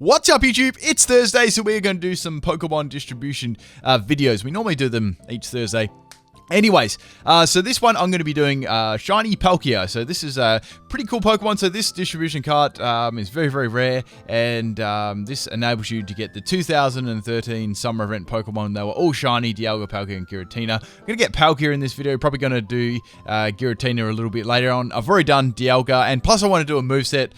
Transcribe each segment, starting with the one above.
What's up, YouTube? It's Thursday, so we're going to do some Pokemon distribution videos. We normally do them each Thursday. Anyways, so this one I'm going to be doing Shiny Palkia. So this is a pretty cool Pokemon. So this distribution card is very, very rare. And this enables you to get the 2013 Summer Event Pokemon. They were all shiny, Dialga, Palkia, and Giratina. I'm going to get Palkia in this video. Probably going to do Giratina a little bit later on. I've already done Dialga. And plus I want to do a moveset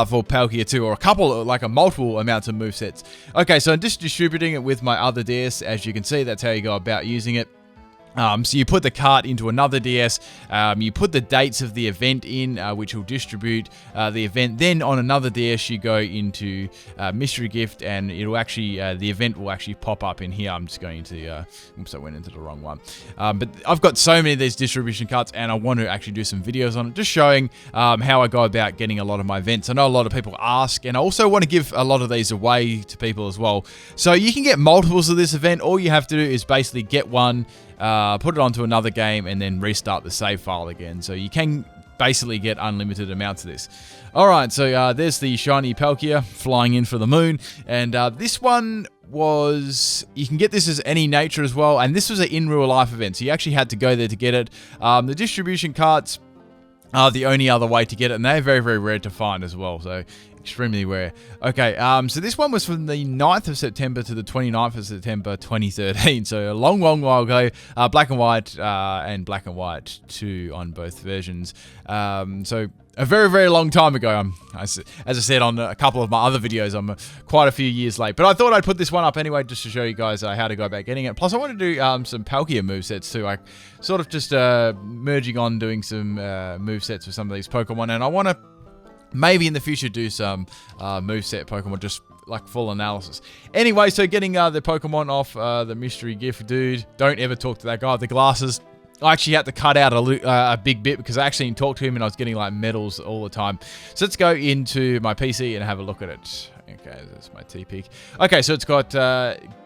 for Palkia too. Or a couple, like a multiple amounts of movesets. Okay, so I'm just distributing it with my other DS. As you can see, that's how you go about using it. So you put the cart into another DS, you put the dates of the event in, which will distribute the event. Then on another DS, you go into Mystery Gift, and it'll actually, the event will actually pop up in here. I'm just going into, oops, I went into the wrong one. But I've got so many of these distribution carts, and I want to actually do some videos on it, just showing how I go about getting a lot of my events. I know a lot of people ask, and I also want to give a lot of these away to people as well. So you can get multiples of this event. All you have to do is basically get one, put it onto another game, and then restart the save file again. So you can basically get unlimited amounts of this. Alright, so there's the Shiny Palkia flying in for the moon. And this one was, you can get this as any nature as well. And this was an in real life event, so you actually had to go there to get it. The distribution carts are the only other way to get it, and they're very, very rare to find as well. So extremely rare. Okay, so this one was from the 9th of September to the 29th of September 2013. So a long, long while ago. Black and white and black and white 2 on both versions. So a very, very long time ago. As I said on a couple of my other videos, I'm quite a few years late. But I thought I'd put this one up anyway, just to show you guys how to go about getting it. Plus, I want to do some Palkia movesets too. I sort of just merging on doing some movesets for some of these Pokemon. And I want to maybe in the future do some moveset Pokemon, just like full analysis. Anyway, so getting the Pokemon off the Mystery Gift dude. Don't ever talk to that guy with the glasses. I actually had to cut out a big bit because I actually didn't talk to him and I was getting like medals all the time. So let's go into my PC and have a look at it. Okay, that's my T-Peak. Okay, so it's got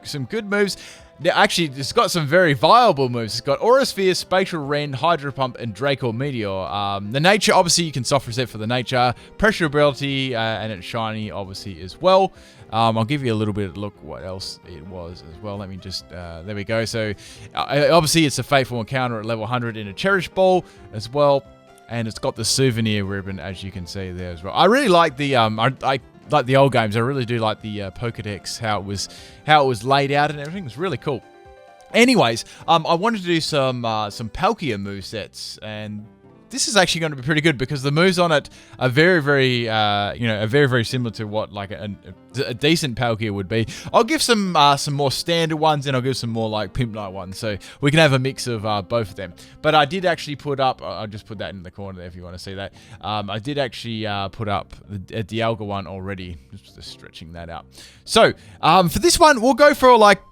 some good moves. Now, actually, it's got some very viable moves. It's got Aura Sphere, Spatial Rend, Hydro Pump, and Draco Meteor. The nature, obviously, you can soft reset for the nature. Pressure ability, and it's shiny, obviously, as well. I'll give you a little bit of a look what else it was as well. Let me just, there we go. So, obviously, it's a Faithful Encounter at level 100 in a Cherish Ball as well. And it's got the souvenir ribbon, as you can see there as well. I really like the, I like the old games. I really do like the Pokedex, how it was laid out and everything. It's really cool. Anyways, I wanted to do some Palkia movesets, and this is actually going to be pretty good because the moves on it are very, very, very similar to what like a decent Palkia would be. I'll give some more standard ones, and I'll give some more like Pimp Night ones, so we can have a mix of both of them. But I did actually put up, I'll just put that in the corner there if you want to see that. I did actually put up the Dialga one already, just stretching that out. So for this one, we'll go for like,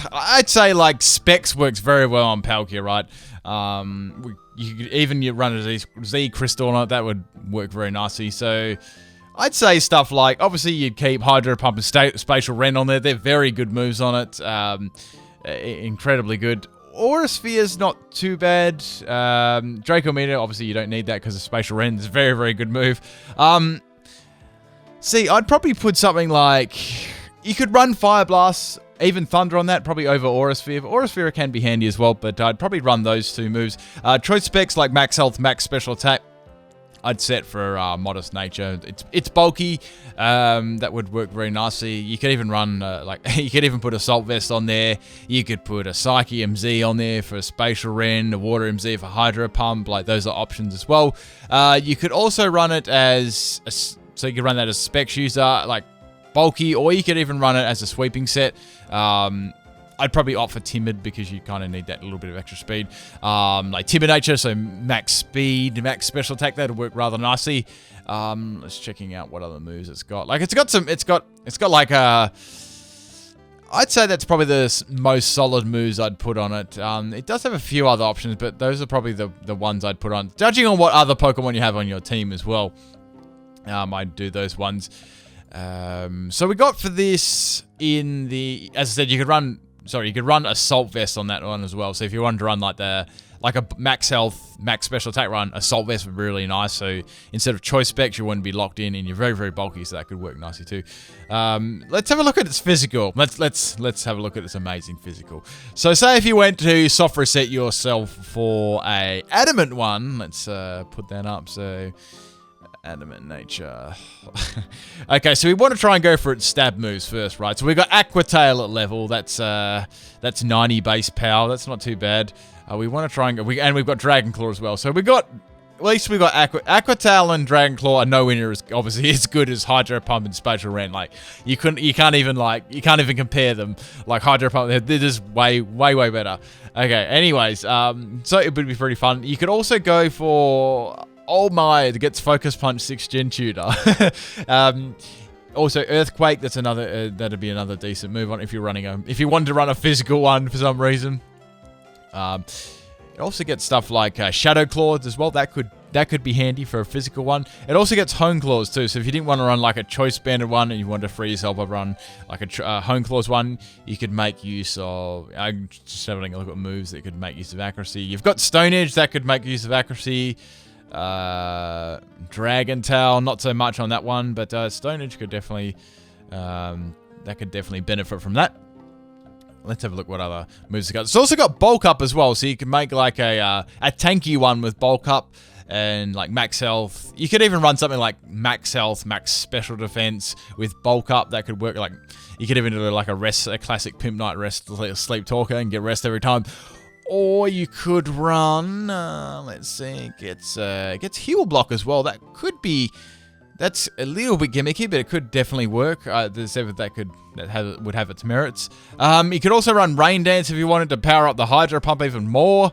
I'd say like Specs works very well on Palkia, right? You could even run a Z Crystal on it, that would work very nicely. So I'd say stuff like, obviously you'd keep Hydro Pump and Spatial Rend on there. They're very good moves on it. Incredibly good. Aura Sphere's not too bad. Draco Meteor, obviously you don't need that because of Spatial Rend. It's a very, very good move. See, I'd probably put something like, you could run Fire Blast, even Thunder on that, probably over Aura Sphere. But Aura Sphere can be handy as well, but I'd probably run those 2 moves. Choice specs like Max Health, Max Special Attack, I'd set for Modest Nature. It's bulky. That would work very nicely. You could even run, you could even put Assault Vest on there. You could put a Psyche MZ on there for a Spatial Rend, a Water MZ for Hydro Pump. Like, those are options as well. You could also run it as, so you could run that as Specs user, like bulky, or you could even run it as a sweeping set. I'd probably opt for Timid because you kind of need that little bit of extra speed. Like Timid Nature, so max speed, max special attack, that'll work rather nicely. Let's checking out what other moves it's got. Like it's got like I'd say that's probably the most solid moves I'd put on it. It does have a few other options, but those are probably the ones I'd put on. Judging on what other Pokemon you have on your team as well, I'd do those ones. So we got for this in the, as I said, you could run Assault Vest on that one as well. So if you wanted to run like like a max health, max special attack run, Assault Vest would be really nice. So instead of choice specs, you wouldn't be locked in, and you're very, very bulky, so that could work nicely too. Let's have a look at its physical. Let's have a look at this amazing physical. So say if you went to soft reset yourself for a adamant one, let's put that up. So adamant nature. Okay, so we want to try and go for its stab moves first, right? So we got Aqua Tail at level. That's 90 base power. That's not too bad. We want to try and go. And we've got Dragon Claw as well. So we got. At least we got Aqua Tail and Dragon Claw are nowhere near as obviously as good as Hydro Pump and Spatial Rent. Like you can't even compare them. Like Hydro Pump, they're just way better. Okay. Anyways, so it would be pretty fun. You could also go for Old Maya that gets Focus Punch 6 Gen Tutor. Also Earthquake. That's another. That'd be another decent move on if you're running if you wanted to run a physical one for some reason. It also gets stuff like Shadow Claws as well. That could be handy for a physical one. It also gets Hone Claws too. So if you didn't want to run like a Choice Banded one and you wanted to free yourself up run like a Hone Claws one, you could make use of. I'm just having a look at moves that could make use of accuracy. You've got Stone Edge that could make use of accuracy. Dragon Tail, not so much on that one, but Stone Edge could definitely benefit from that. Let's have a look what other moves it got. It's also got Bulk Up as well, so you can make like a tanky one with Bulk Up and like max health. You could even run something like max health, max special defense with Bulk Up. That could work. Like you could even do like a classic Pimp Night rest, Sleep Talker, and get rest every time. Or you could run, let's see, it gets Heal Block as well. That's a little bit gimmicky, but it could definitely work. Would have its merits. You could also run Rain Dance if you wanted to power up the Hydro Pump even more.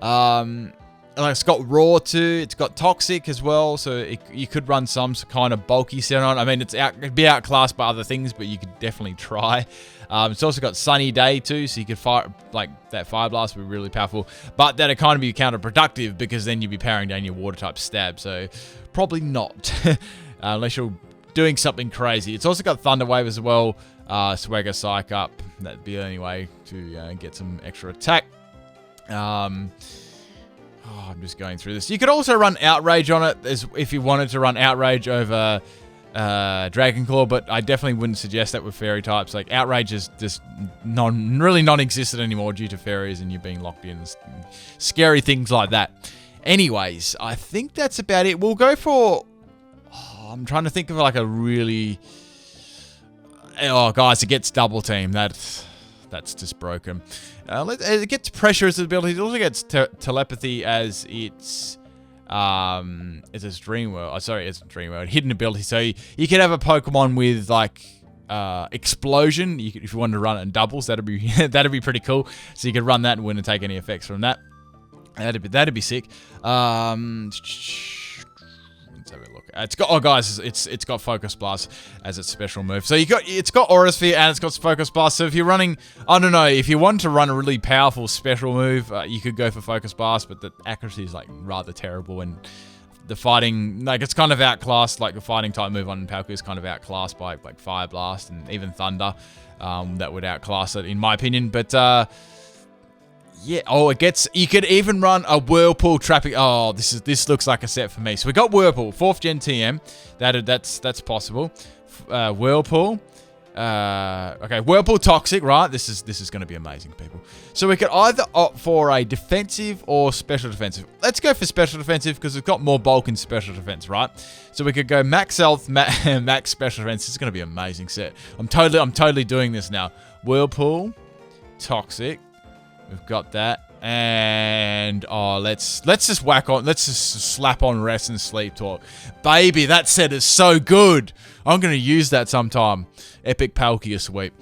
It's got Roar too. It's got Toxic as well, so you could run some kind of bulky set on. I mean, it'd be outclassed by other things, but you could definitely try. It's also got Sunny Day too, so you could fire like that Fire Blast would be really powerful. But that'd kind of be counterproductive because then you'd be powering down your Water type stab. So probably not, unless you're doing something crazy. It's also got Thunder Wave as well. Swagger Psych up. That'd be the only way to get some extra attack. I'm just going through this. You could also run Outrage on it if you wanted to run Outrage over Dragon Claw, but I definitely wouldn't suggest that with fairy types. Like Outrage is just really non-existent anymore due to fairies and you being locked in and scary things like that. Anyways, I think that's about it. We'll go for... I'm trying to think of like a really... Oh, guys, it gets Double Team. That's just broken. It gets Pressure as its ability. It also gets Telepathy as its Dream World. It's Dream World hidden ability. So you could have a Pokemon with like Explosion. If you wanted to run it in doubles, that'd be pretty cool. So you could run that and wouldn't take any effects from that. That'd be sick. Let's have a look. It's got Focus Blast as its special move. So it's got Aura Sphere and it's got Focus Blast. So if you're running, I don't know, if you want to run a really powerful special move, you could go for Focus Blast, but the accuracy is like rather terrible and the fighting, like it's kind of outclassed. Like the fighting type move on Palkia is kind of outclassed by like Fire Blast and even Thunder. That would outclass it in my opinion, but. Yeah. Oh, you could even run a Whirlpool trapping. Oh, this looks like a set for me. So we got Whirlpool, 4th Gen TM. That's possible. Whirlpool. Okay, Whirlpool Toxic, right? This is going to be amazing, people. So we could either opt for a defensive or special defensive. Let's go for special defensive because it's got more bulk in special defense, right? So we could go max health, max special defense. This is going to be an amazing set. I'm totally doing this now. Whirlpool, Toxic. We've got that, and let's just whack on. Let's just slap on Rest and Sleep Talk, baby. That set is so good. I'm gonna use that sometime. Epic Palkia sweep.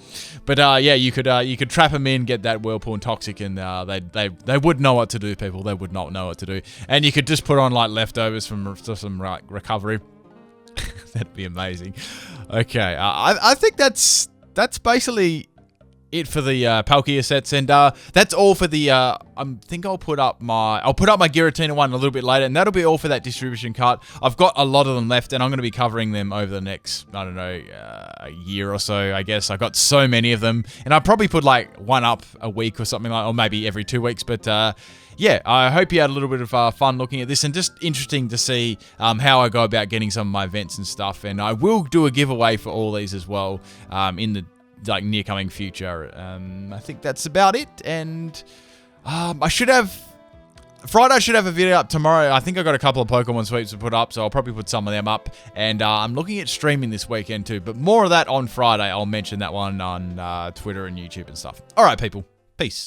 But yeah, you could trap them in, get that Whirlpool and Toxic, and they would know what to do, people. They would not know what to do, and you could just put on like leftovers from some recovery. That'd be amazing. Okay, I think that's basically it for the Palkia sets, and that's all for the. I think I'll put up my Giratina one a little bit later, and that'll be all for that distribution cart. I've got a lot of them left, and I'm going to be covering them over the next, I don't know, a year or so. I guess I got so many of them, and I probably put like one up a week or something like, or maybe every 2 weeks. But yeah, I hope you had a little bit of fun looking at this, and just interesting to see how I go about getting some of my events and stuff. And I will do a giveaway for all these as well in the near coming future. I think that's about it, and I should have a video up tomorrow. I think I got a couple of Pokemon sweeps to put up, so I'll probably put some of them up, and I'm looking at streaming this weekend too, but more of that on Friday. I'll mention that one on Twitter and YouTube and stuff. All right, people, peace.